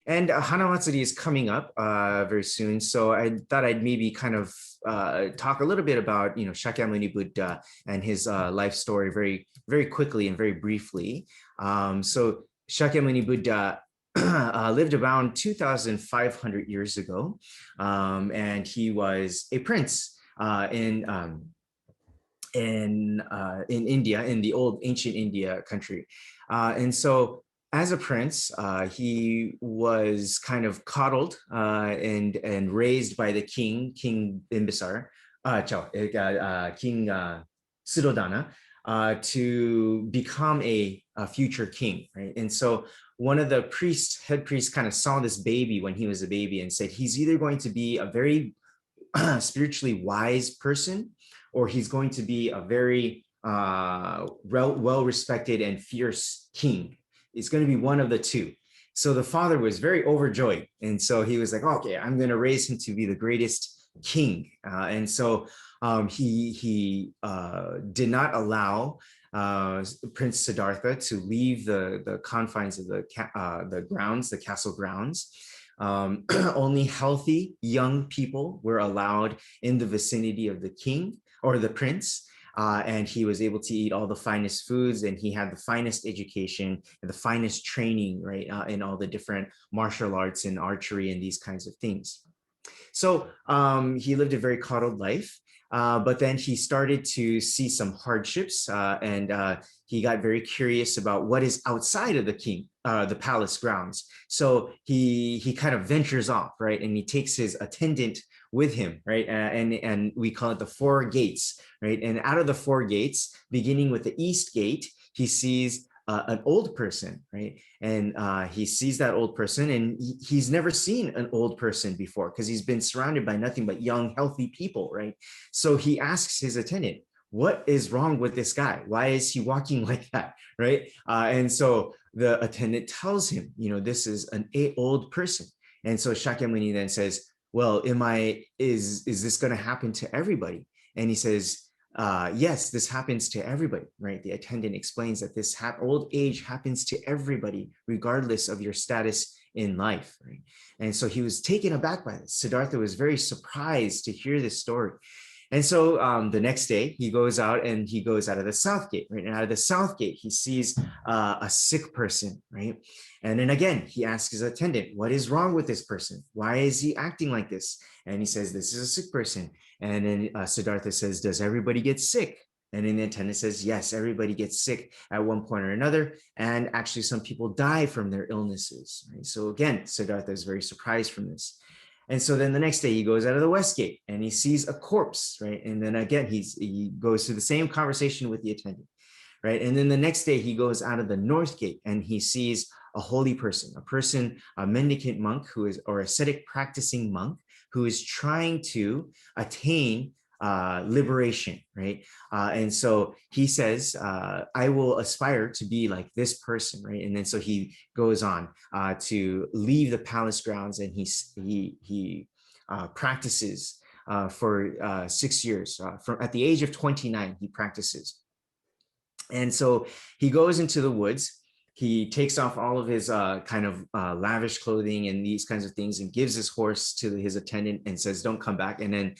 And Hanamatsuri is coming up very soon, so I thought I'd maybe kind of talk a little bit about Shakyamuni Buddha and his life story very quickly and very briefly. So Shakyamuni Buddha lived around 2,500 years ago, and he was a prince in India, in the old ancient India country. And so as a prince, he was kind of coddled and raised by the King Bimbisar, King Suddhodana, to become a future king, right? And so one of the head priests kind of saw this baby when he was a baby and said, he's either going to be a very spiritually wise person, or he's going to be a very well-respected and fierce king. It's going to be one of the two. So the father was very overjoyed. And so he was like, okay, I'm going to raise him to be the greatest king. And so he did not allow Prince Siddhartha to leave the confines of the grounds, the castle grounds. Only healthy young people were allowed in the vicinity of the king or the prince, and he was able to eat all the finest foods, and he had the finest education and the finest training, right, in all the different martial arts and archery and these kinds of things. So he lived a very coddled life, but then he started to see some hardships, and he got very curious about what is outside of the palace grounds. So he kind of ventures off, right, and he takes his attendant with him, right, and we call it the four gates, right, and out of the four gates, beginning with the east gate, he sees an old person, right? And he sees that old person, and he's never seen an old person before because he's been surrounded by nothing but young, healthy people, right? So he asks his attendant, what is wrong with this guy? Why is he walking like that, right? And so the attendant tells him, this is an old person. And so Shakyamuni then says, well, is this going to happen to everybody? And he says, yes, this happens to everybody, right? The attendant explains that this old age happens to everybody, regardless of your status in life, right? And so he was taken aback by this. Siddhartha was very surprised to hear this story. And so the next day he goes out of the south gate, right? And out of the south gate, he sees a sick person, right? And then again, he asks his attendant, what is wrong with this person? Why is he acting like this? And he says, this is a sick person. And then Siddhartha says, does everybody get sick? And then the attendant says, yes, everybody gets sick at one point or another. And actually some people die from their illnesses, right? So again, Siddhartha is very surprised from this. And so then the next day he goes out of the west gate and he sees a corpse, right? And then again, he goes through the same conversation with the attendant, right? And then the next day he goes out of the north gate and he sees a holy person, a mendicant monk or ascetic practicing monk who is trying to attain liberation, right? And so he says, I will aspire to be like this person, right? And then so he goes on to leave the palace grounds, and he practices for 6 years. At the age of 29, he practices. And so he goes into the woods. He takes off all of his lavish clothing and these kinds of things and gives his horse to his attendant and says, don't come back. And then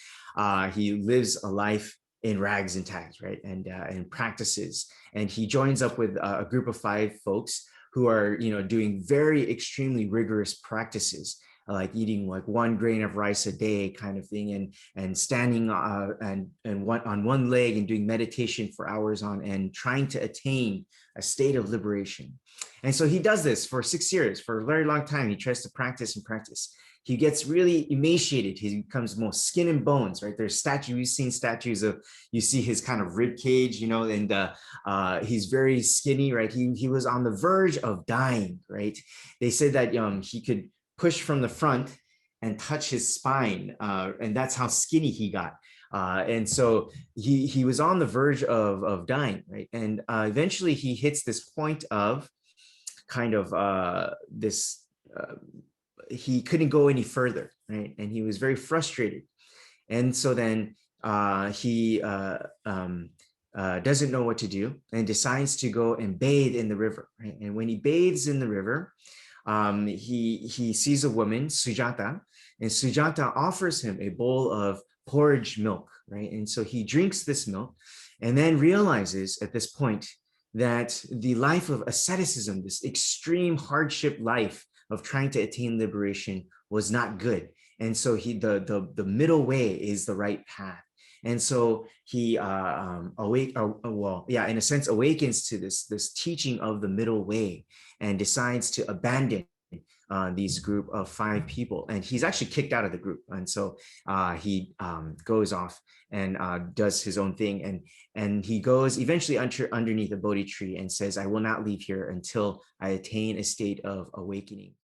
he lives a life in rags and tags, right? And practices. And he joins up with a group of 5 folks who are, doing very extremely rigorous practices, like eating like 1 grain of rice a day kind of thing, and standing on one leg and doing meditation for hours on end, trying to attain a state of liberation. And so he does this for 6 years, for a very long time. He tries to practice and practice. He gets really emaciated. He becomes more skin and bones, right? There's statues, you've seen statues of, you see his kind of rib cage, and he's very skinny, right? He was on the verge of dying, right? They said that he could push from the front and touch his spine, and that's how skinny he got. And so he was on the verge of dying, right? And eventually he hits this point of kind of he couldn't go any further, right? And he was very frustrated. And so then he doesn't know what to do and decides to go and bathe in the river, right? And when he bathes in the river, he sees a woman, Sujata, and Sujata offers him a bowl of porridge milk, right? And so he drinks this milk and then realizes at this point that the life of asceticism, this extreme hardship life of trying to attain liberation, was not good. And so the middle way is the right path. And so he in a sense awakens to this teaching of the middle way and decides to abandon these group of 5 people, and he's actually kicked out of the group. And so he goes off and does his own thing, and he goes eventually underneath a Bodhi tree and says, "I will not leave here until I attain a state of awakening."